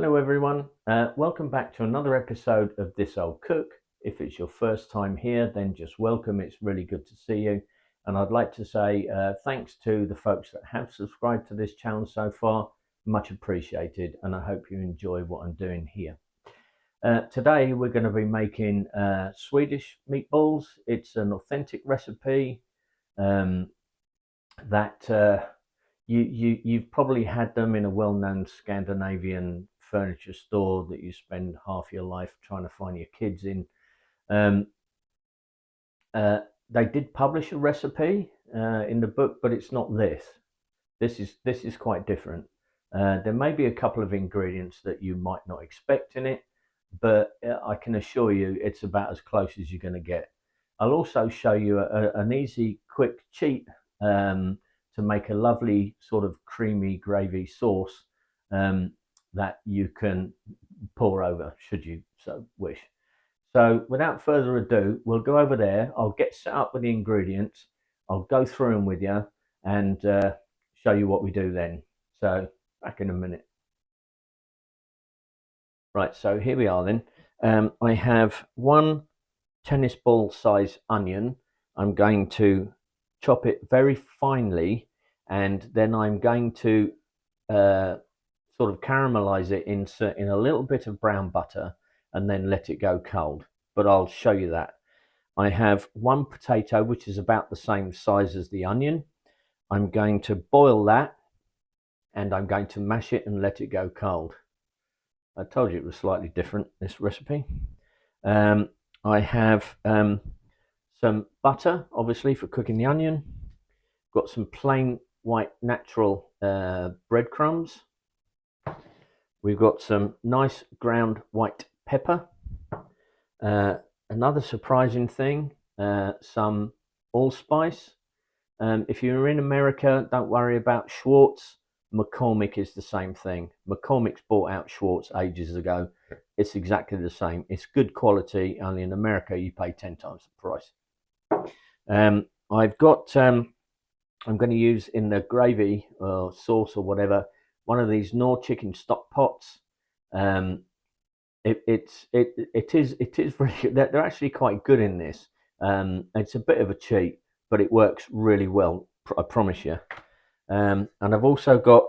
Hello everyone, welcome back to another episode of This Old Cook. If it's your first time here, then just welcome. It's really good to see you. And I'd like to say thanks to the folks that have subscribed to this channel so far. Much appreciated, and I hope you enjoy what I'm doing here. Today we're going to be making Swedish meatballs. It's an authentic recipe that you've probably had them in a well-known Scandinavian furniture store that you spend half your life trying to find your kids in. Um, they did publish a recipe in the book, but it's not this. This is quite different. There may be a couple of ingredients that you might not expect in it, but I can assure you it's about as close as you're going to get. I'll also show you an easy, quick cheat to make a lovely sort of creamy gravy sauce that you can pour over should you so wish. So without further ado, we'll go over there. I'll get set up with the ingredients. I'll go through them with you and show you what we do then. So back in a minute. Right, so here we are then. I have one tennis ball size onion. I'm going to chop it very finely, and then I'm going to sort of caramelize it in a little bit of brown butter and then let it go cold. But I'll show you that. I have one potato, which is about the same size as the onion. I'm going to boil that, and I'm going to mash it and let it go cold. I told you it was slightly different, this recipe. I have some butter, obviously, for cooking the onion. Got some plain white natural breadcrumbs. We've got some nice ground white pepper. Another surprising thing, some allspice. If you're in America, don't worry about Schwartz. McCormick is the same thing. McCormick's bought out Schwartz ages ago. It's exactly the same. It's good quality, only in America you pay 10 times the price. I've got, I'm going to use in the gravy or sauce or whatever, one of these Knorr chicken stock pots. It is really good. They're actually quite good in this. It's a bit of a cheat, but it works really well, I promise you. And I've also got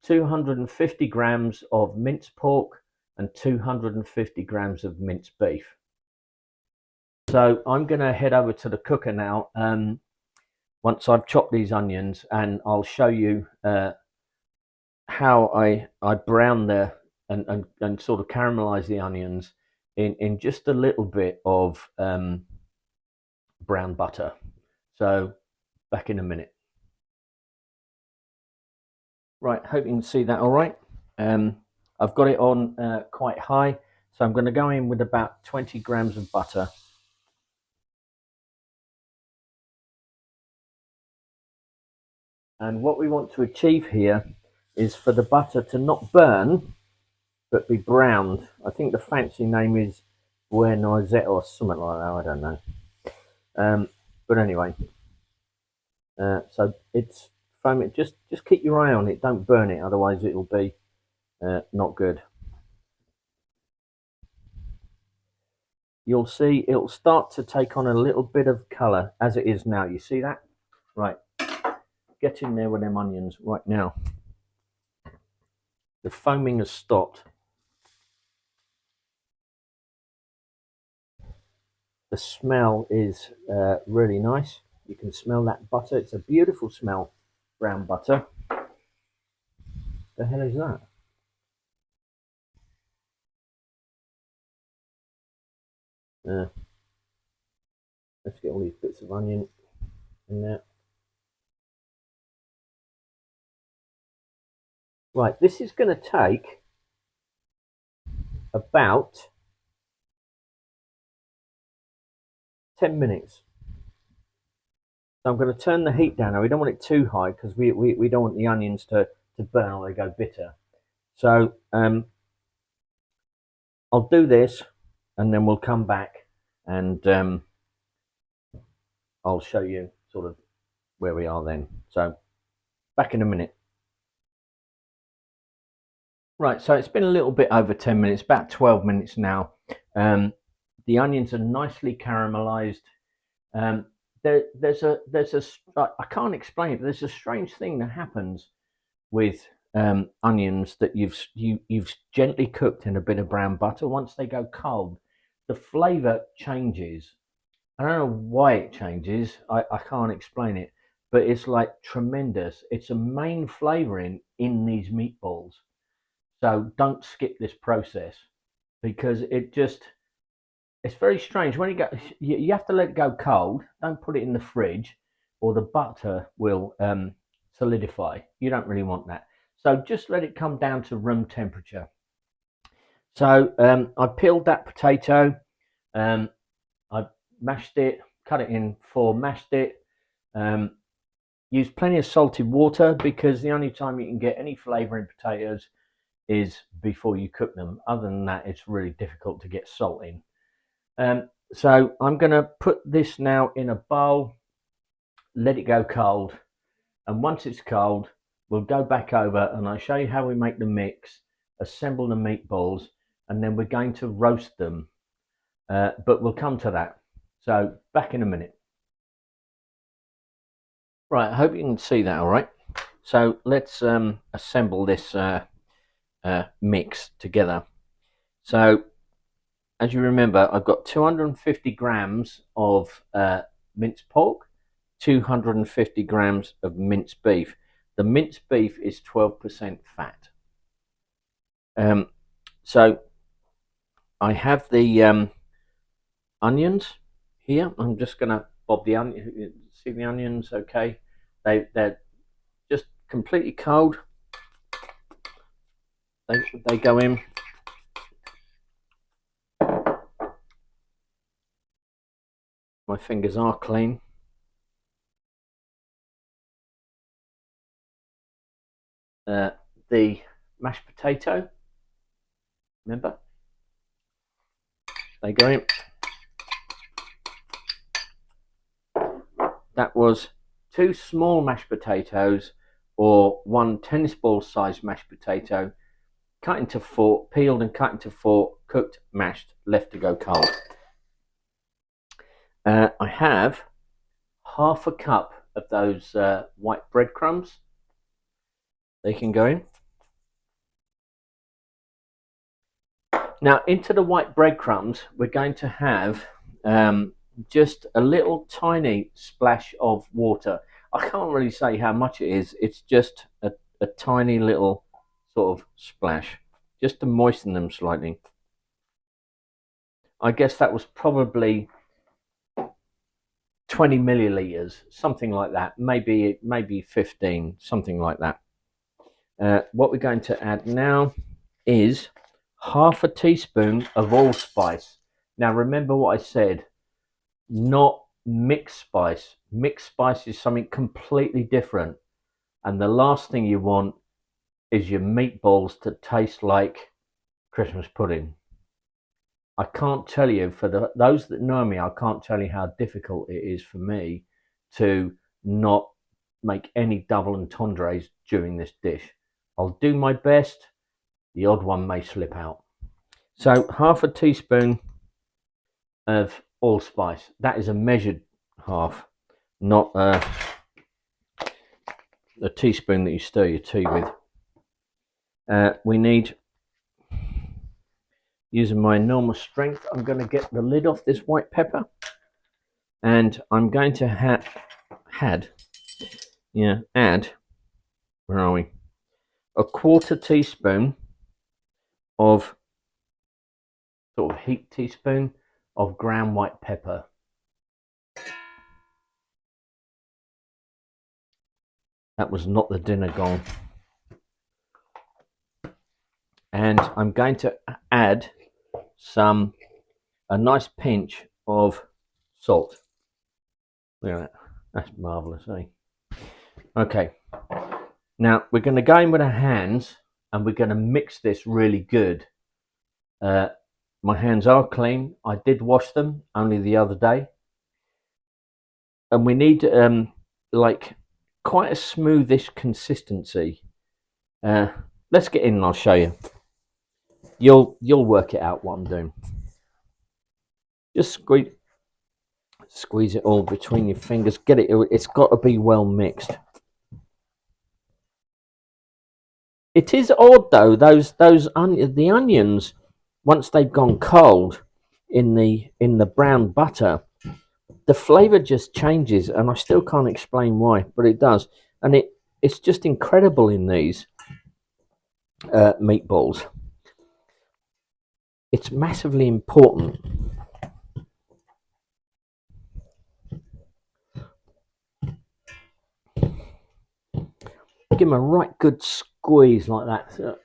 250 grams of minced pork and 250 grams of minced beef. So I'm going to head over to the cooker now once I've chopped these onions, and I'll show you how I brown and sort of caramelize the onions in just a little bit of brown butter. So back in a minute. Right, hope you can see that all right. I've got it on quite high, so I'm going to go in with about 20 grams of butter. And what we want to achieve here is for the butter to not burn, but be browned. I think the fancy name is noisette or something like that, I don't know. But anyway, so it's foaming. Just keep your eye on it, don't burn it, otherwise it'll be not good. You'll see it'll start to take on a little bit of colour as it is now. You see that? Right, get in there with them onions right now. The foaming has stopped. The smell is really nice. You can smell that butter. It's a beautiful smell, brown butter. The hell is that? Let's get all these bits of onion in there. Right, this is going to take about 10 minutes. So I'm going to turn the heat down now. We don't want it too high because we don't want the onions to burn or they go bitter. So I'll do this and then we'll come back and I'll show you sort of where we are then. So back in a minute. Right, so it's been a little bit over 10 minutes, about 12 minutes now. The onions are nicely caramelized. Um, I can't explain it, but there's a strange thing that happens with onions that you've gently cooked in a bit of brown butter. Once they go cold, the flavor changes. I don't know why it changes. I can't explain it, but it's like tremendous. It's a main flavoring in these meatballs. So don't skip this process because it's very strange. When you have to let it go cold. Don't put it in the fridge, or the butter will solidify. You don't really want that. So just let it come down to room temperature. So I peeled that potato. Um, I mashed it, cut it in four, mashed it. Um, use plenty of salted water because the only time you can get any flavour in potatoes is before you cook them. Other than that, it's really difficult to get salt in. So I'm going to put this now in a bowl, let it go cold, and once it's cold, we'll go back over and I'll show you how we make the mix, assemble the meatballs, and then we're going to roast them. But we'll come to that. So back in a minute. Right, I hope you can see that all right. So let's assemble this mix together. So as you remember, I've got 250 grams of minced pork, 250 grams of minced beef. The minced beef is 12% fat. So I have the onions here. I'm just going to bob the onion. See the onions? Okay, they're just completely cold. They go in. My fingers are clean. The mashed potato, remember? They go in. That was 2 small mashed potatoes or 1 tennis ball size mashed potato, cut into 4, peeled and cut into 4, cooked, mashed, left to go cold. I have half a cup of those white breadcrumbs. They can go in. Now into the white breadcrumbs, we're going to have just a little tiny splash of water. I can't really say how much it is. It's just a tiny little sort of splash, just to moisten them slightly. I guess that was probably 20 milliliters, something like that. Maybe 15, something like that. What we're going to add now is half a teaspoon of allspice. Now remember what I said, not mixed spice. Mixed spice is something completely different. And the last thing you want is your meatballs to taste like Christmas pudding. I can't tell you, for those that know me, I can't tell you how difficult it is for me to not make any double entendres during this dish. I'll do my best. The odd one may slip out. So half a teaspoon of allspice. That is a measured half, not a teaspoon that you stir your tea with. We need, using my enormous strength, I'm going to get the lid off this white pepper, and I'm going to add, where are we? A quarter teaspoon of, sort of heaped teaspoon of ground white pepper. That was not the dinner gong. And I'm going to add a nice pinch of salt. Look at that. That's marvellous, eh? Okay. Now we're going to go in with our hands and we're going to mix this really good. My hands are clean. I did wash them only the other day. And we need like quite a smoothish consistency. let's get in and I'll show you. You'll work it out what I'm doing. Just squeeze it all between your fingers. Get it. It's got to be well mixed. It is odd though. The onions, once they've gone cold in the brown butter, the flavour just changes, and I still can't explain why, but it does, and it's just incredible in these meatballs. It's massively important. Give them a right good squeeze like that. Look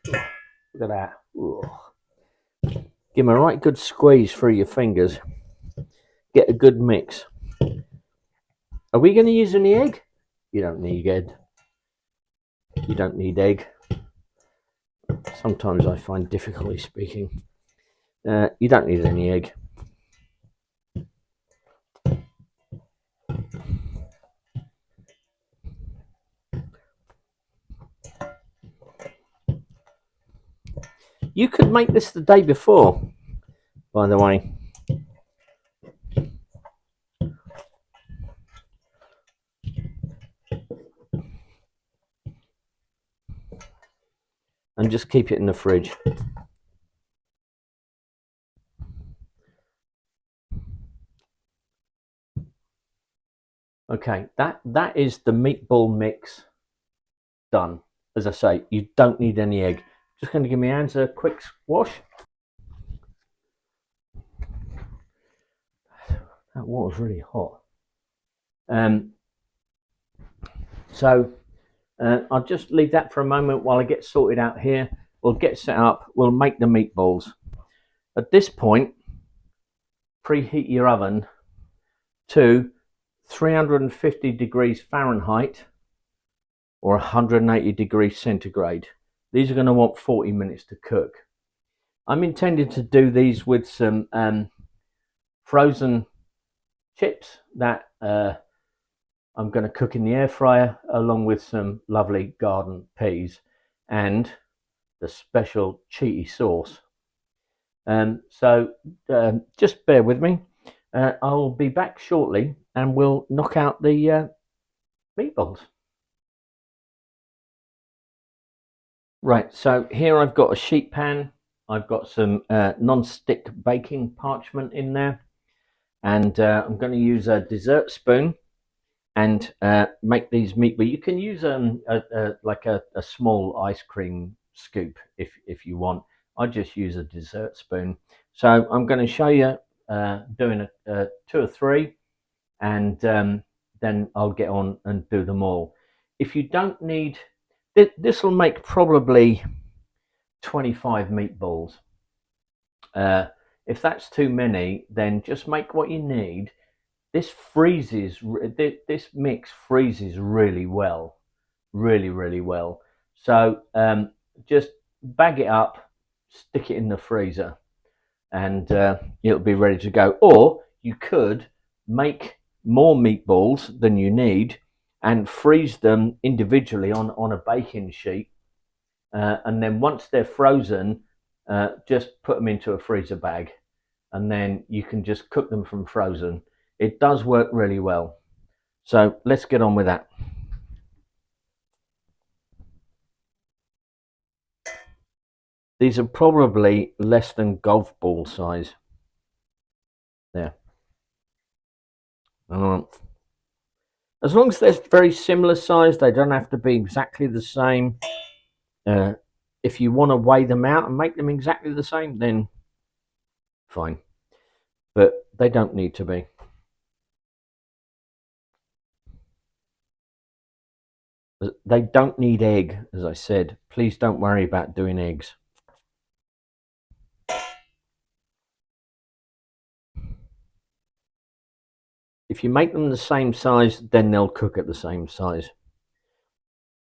at that. Ugh. Give them a right good squeeze through your fingers. Get a good mix. Are we going to use any egg? You don't need egg. You don't need egg. Sometimes I find difficulty speaking. You don't need any egg. You could make this the day before, by the way. And just keep it in the fridge. Okay, that is the meatball mix done. As I say, you don't need any egg. Just going to give my hands a quick wash. That water's really hot. So I'll just leave that for a moment while I get sorted out here. We'll get set up. We'll make the meatballs. At this point, preheat your oven to 350 degrees Fahrenheit or 180 degrees centigrade. These are going to want 40 minutes to cook. I'm intending to do these with some frozen chips that I'm going to cook in the air fryer, along with some lovely garden peas and the special cheaty sauce. So just bear with me. I'll be back shortly and we'll knock out the meatballs. Right, so here I've got a sheet pan. I've got some non-stick baking parchment in there, and I'm going to use a dessert spoon and make these meatballs. You can use like a small ice cream scoop if you want. I just use a dessert spoon. So I'm going to show you doing a 2 or 3, and then I'll get on and do them all. If you don't need, this will make probably 25 meatballs. If that's too many, then just make what you need. This freezes. This mix freezes really well, really well. So just bag it up, stick it in the freezer, and it'll be ready to go. Or you could make more meatballs than you need and freeze them individually on a baking sheet, and then once they're frozen, just put them into a freezer bag, and then you can just cook them from frozen. It does work really well. So let's get on with that. These are probably less than golf ball size. There. As long as they're very similar size, they don't have to be exactly the same. If you want to weigh them out and make them exactly the same, then fine. But they don't need to be. They don't need egg, as I said. Please don't worry about doing eggs. If you make them the same size, then they'll cook at the same size.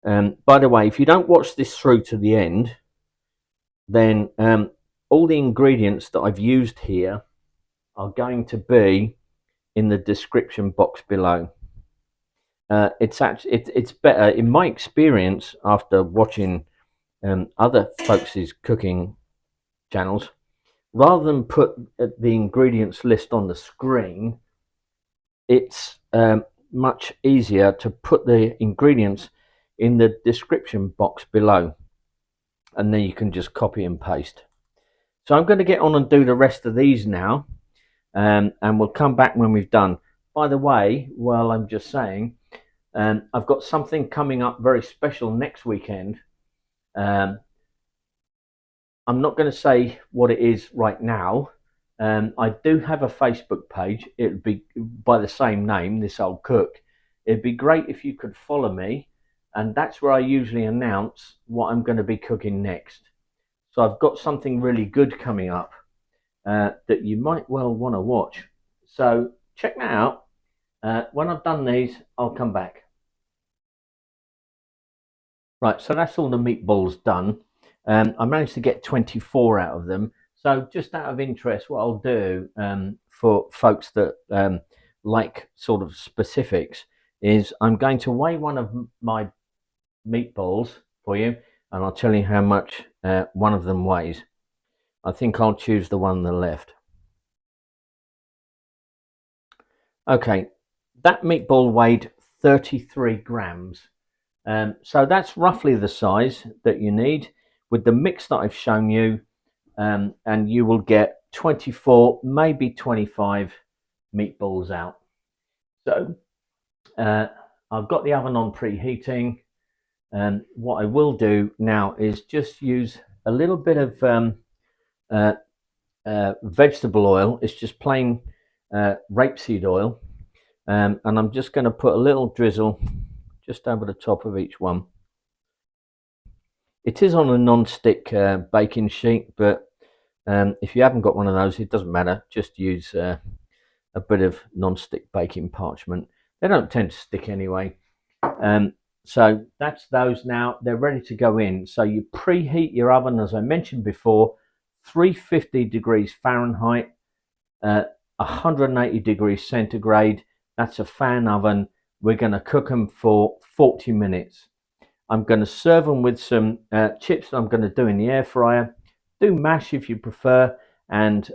By the way, if you don't watch this through to the end, then all the ingredients that I've used here are going to be in the description box below. It's better, in my experience, after watching other folks' cooking channels, rather than put the ingredients list on the screen, it's much easier to put the ingredients in the description box below, and then you can just copy and paste. So I'm going to get on and do the rest of these now, and we'll come back when we've done. By the way, while I'm just saying, I've got something coming up very special next weekend. I'm not going to say what it is right now. I do have a Facebook page. It would be by the same name, This Old Cook. It'd be great if you could follow me, and that's where I usually announce what I'm going to be cooking next. So I've got something really good coming up that you might well want to watch. So check that out. When I've done these, I'll come back. Right, so that's all the meatballs done. I managed to get 24 out of them. So just out of interest, what I'll do for folks that like sort of specifics is I'm going to weigh one of my meatballs for you, and I'll tell you how much one of them weighs. I think I'll choose the one on the left. Okay, that meatball weighed 33 grams. So that's roughly the size that you need with the mix that I've shown you, and you will get 24, maybe 25 meatballs out. So I've got the oven on preheating, and what I will do now is just use a little bit of vegetable oil. It's just plain rapeseed oil, and I'm just going to put a little drizzle just over the top of each one. It is on a non-stick baking sheet, but if you haven't got one of those, it doesn't matter. Just use a bit of non-stick baking parchment. They don't tend to stick anyway. So that's those now. They're ready to go in. So you preheat your oven, as I mentioned before, 350 degrees Fahrenheit, 180 degrees centigrade. That's a fan oven. We're going to cook them for 40 minutes. I'm going to serve them with some chips that I'm going to do in the air fryer. Do mash if you prefer, and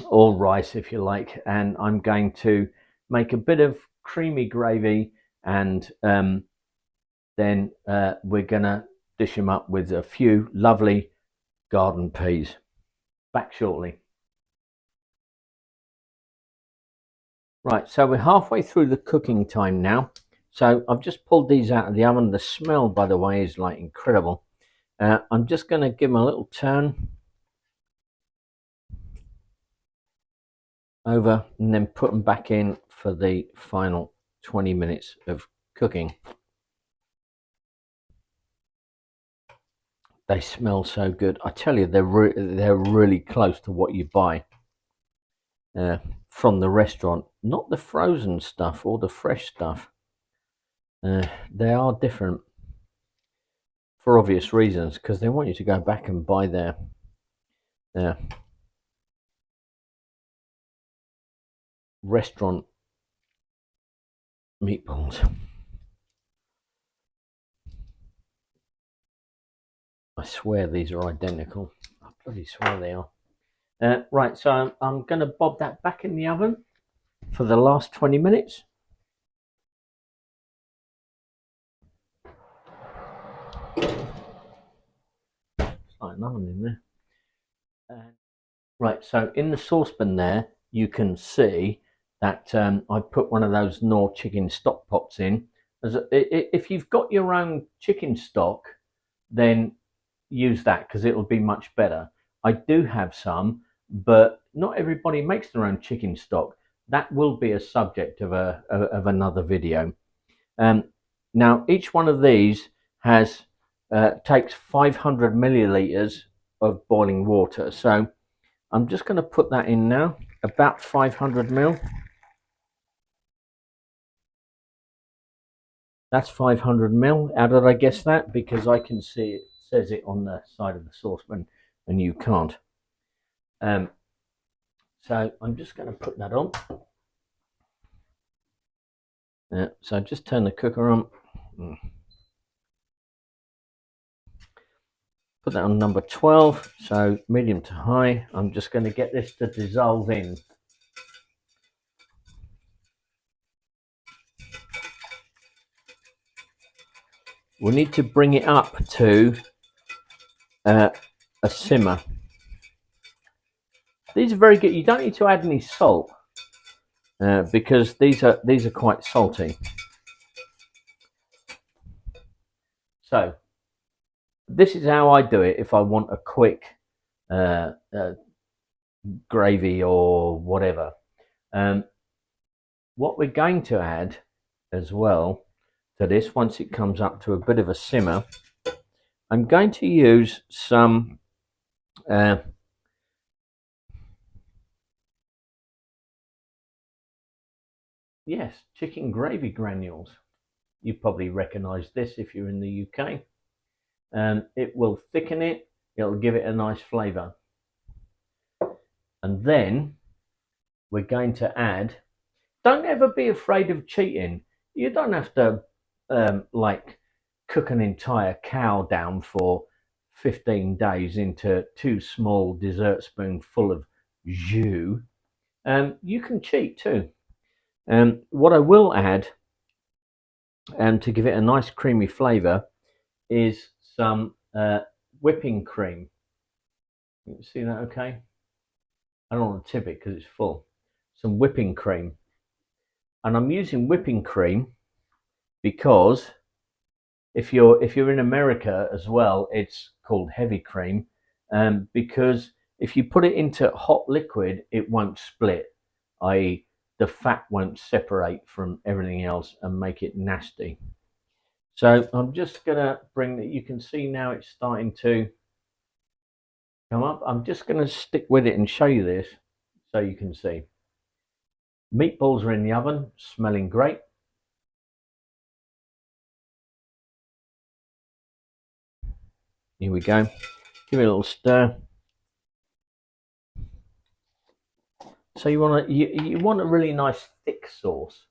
or rice if you like. And I'm going to make a bit of creamy gravy, and then we're going to dish them up with a few lovely garden peas. Back shortly. Right, so we're halfway through the cooking time now. So I've just pulled these out of the oven. The smell, by the way, is like incredible. I'm just going to give them a little turn over and then put them back in for the final 20 minutes of cooking. They smell so good. I tell you, they're really close to what you buy from the restaurant. Not the frozen stuff or the fresh stuff. They are different for obvious reasons, because they want you to go back and buy their restaurant meatballs. I swear these are identical. I bloody swear they are. Right, so I'm going to bob that back in the oven for the last 20 minutes. It's like an oven in there. Right, so in the saucepan there, you can see that I put one of those Knorr chicken stock pots in. If you've got your own chicken stock, then use that, because it'll be much better. I do have some, but not everybody makes their own chicken stock. That will be a subject of another video. Now each one of these takes 500 milliliters of boiling water. So I'm just going to put that in now, about 500 mil. That's 500 mil. How did I guess that? Because I can see it says it on the side of the saucepan and you can't. So I'm just going to put that on. So just turn the cooker on. Put that on number 12, so medium to high. I'm just going to get this to dissolve in. We need to bring it up to a simmer. These are very good. You don't need to add any salt because these are quite salty. So this is how I do it if I want a quick gravy or whatever. What we're going to add as well to this, once it comes up to a bit of a simmer, I'm going to use some yes, chicken gravy granules. You probably recognize this if you're in the UK. It will thicken it, it'll give it a nice flavor. And then we're going to add, don't ever be afraid of cheating. You don't have to like cook an entire cow down for 15 days into 2 small dessert spoonful of jus. You can cheat too. What I will add to give it a nice creamy flavor is some whipping cream. You can see that okay? I don't want to tip it because it's full. Some whipping cream. And I'm using whipping cream because if you're in America as well, it's called heavy cream, because if you put it into hot liquid, it won't split, i.e. the fat won't separate from everything else and make it nasty. So I'm just gonna bring that. You can see now it's starting to come up. I'm just gonna stick with it and show you this so you can see. Meatballs are in the oven, smelling great. Here we go. Give it a little stir. So you want a really nice thick sauce,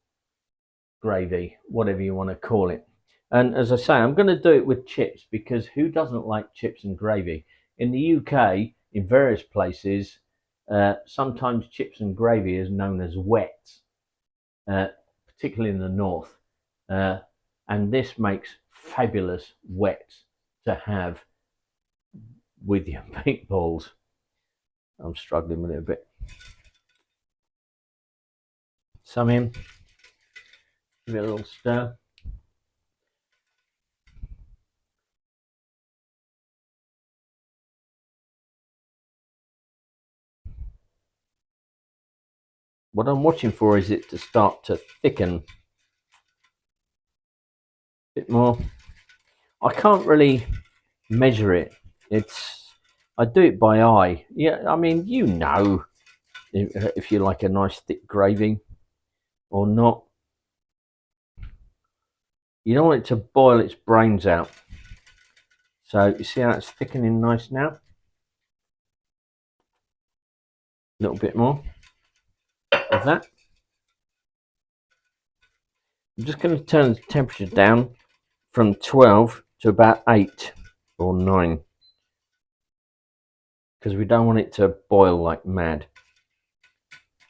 gravy, whatever you want to call it. And as I say, I'm going to do it with chips because who doesn't like chips and gravy? In the UK, in various places, sometimes chips and gravy is known as wets, particularly in the north. And this makes fabulous wets to have with your meatballs. I'm struggling with it a bit. Some in, give it a little stir. What I'm watching for is it to start to thicken a bit more. I can't really measure it. I do it by eye. Yeah, I mean, you know, if you like a nice thick gravy or not. You don't want it to boil its brains out. So you see how it's thickening nice now? A little bit more of that. I'm just going to turn the temperature down from 12 to about 8 or 9 because we don't want it to boil like mad.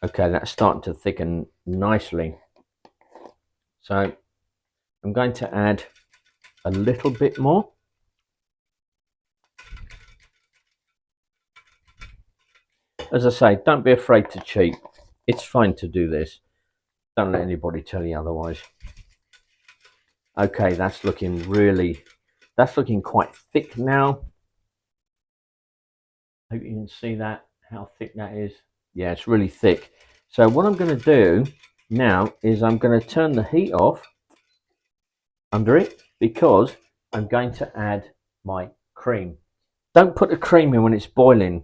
Okay, that's starting to thicken nicely. So I'm going to add a little bit more. As I say, don't be afraid to cheat. It's fine to do this. Don't let anybody tell you otherwise. Okay, that's looking quite thick now. Hope you can see that, how thick that is. Yeah, it's really thick. So what I'm going to do now is I'm going to turn the heat off under it because I'm going to add my cream. Don't put the cream in when it's boiling.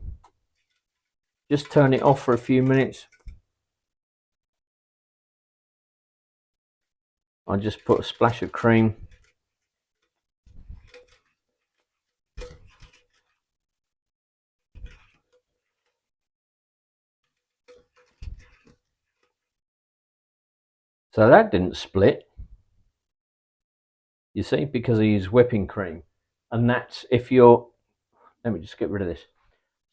Just turn it off for a few minutes. I just put a splash of cream. So that didn't split. You see, because I use whipping cream. And that's if you're let me just get rid of this.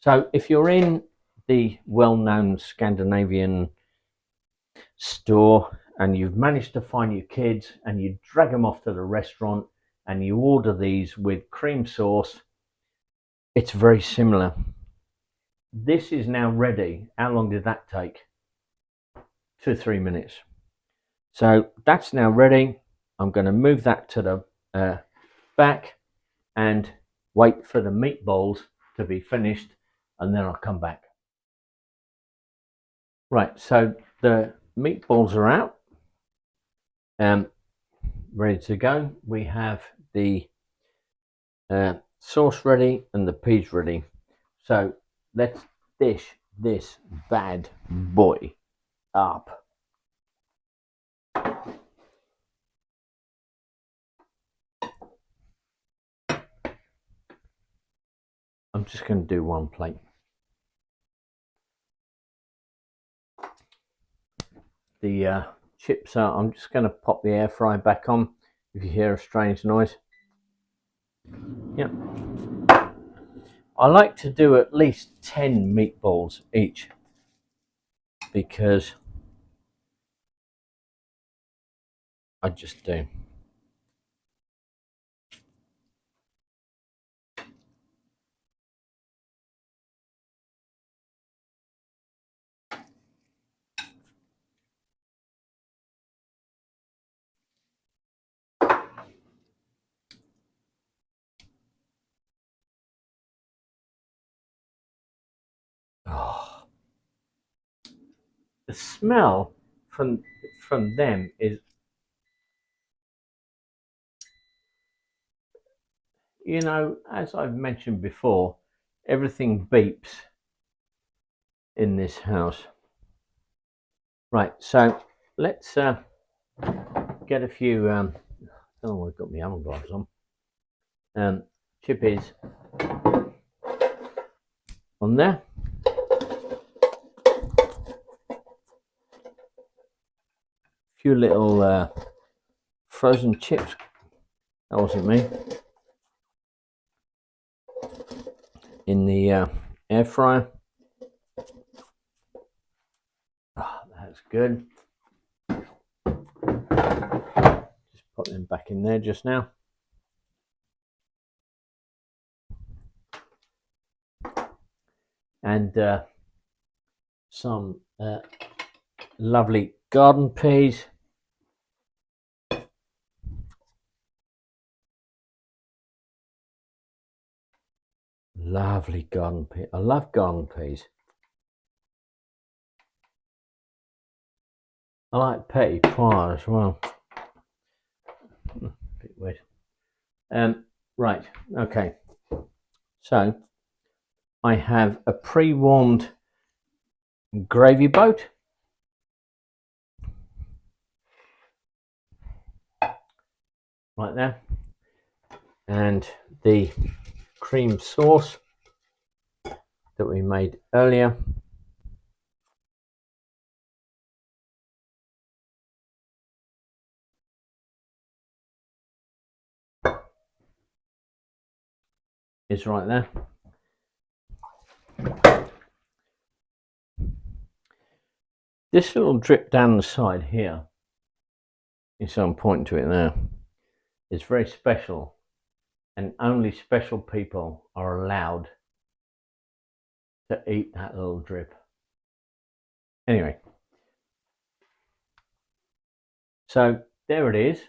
So if you're in the well-known Scandinavian store and you've managed to find your kids and you drag them off to the restaurant and you order these with cream sauce, it's very similar. This is now ready. How long did that take? 2 or 3 minutes. So that's now ready. I'm going to move that to the back and wait for the meatballs to be finished, and then I'll come back. Right, so the meatballs are out, ready to go. We have the sauce ready and the peas ready. So let's dish this bad boy up. I'm just going to do one plate. The chips are, I'm just going to pop the air fryer back on if you hear a strange noise. Yep. I like to do at least 10 meatballs each because I just do. Oh, the smell from them is, you know, as I've mentioned before, everything beeps in this house. Right, so let's get a few. Oh, I've got my almond gloves on. Chippies on there. A few little frozen chips. That wasn't me. In the air fryer. Oh, that's good. Just put them back in there just now. And some lovely garden peas. Lovely garden peas. I love garden peas. I like petit pois as well. A bit weird. Right, okay. So I have a pre-warmed gravy boat. Right there. And the cream sauce that we made earlier. Is right there. This little drip down the side here, you see I'm pointing to it there, is very special, and only special people are allowed to eat that little drip. Anyway, so there it is.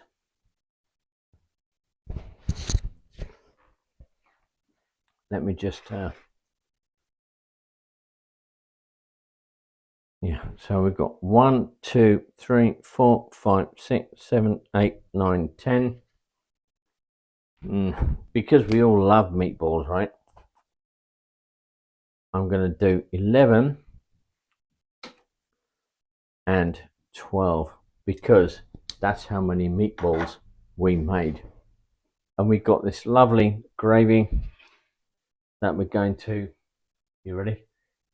Let me just yeah, so we've got 1, 2, 3, 4, 5, 6, 7, 8, 9, 10. Because we all love meatballs, right? I'm going to do 11 and 12 because that's how many meatballs we made. And we got this lovely gravy that we're going to, you ready?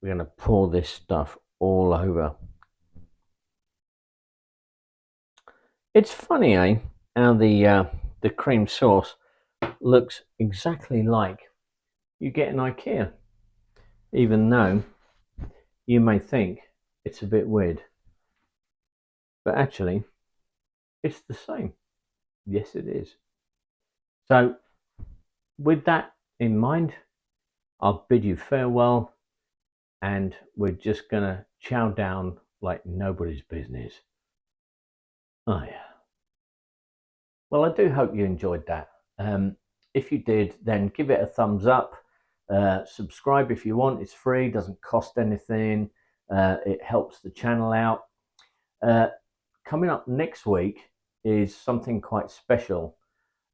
We're going to pour this stuff all over. It's funny, eh? How the cream sauce looks exactly like you get in IKEA, even though you may think it's a bit weird, but actually it's the same. Yes, it is. So with that in mind, I'll bid you farewell, and we're just gonna chow down like nobody's business. Oh yeah. Well, I do hope you enjoyed that. If you did, then give it a thumbs up. Subscribe if you want. It's free, doesn't cost anything. It helps the channel out. Uh, Coming up next week is something quite special,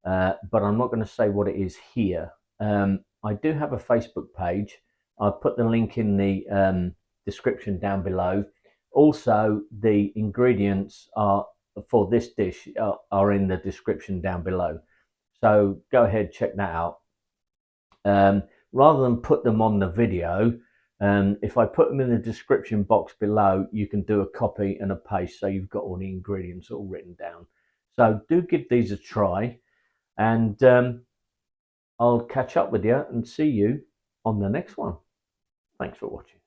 but I'm not going to say what it is here. I do have a Facebook page. I'll put the link in the description down below. Also, the ingredients are for this dish are in the description down below. So go ahead, check that out. Rather than put them on the video, if I put them in the description box below, you can do a copy and a paste, so you've got all the ingredients all written down. So do give these a try, and I'll catch up with you and see you on the next one. Thanks for watching.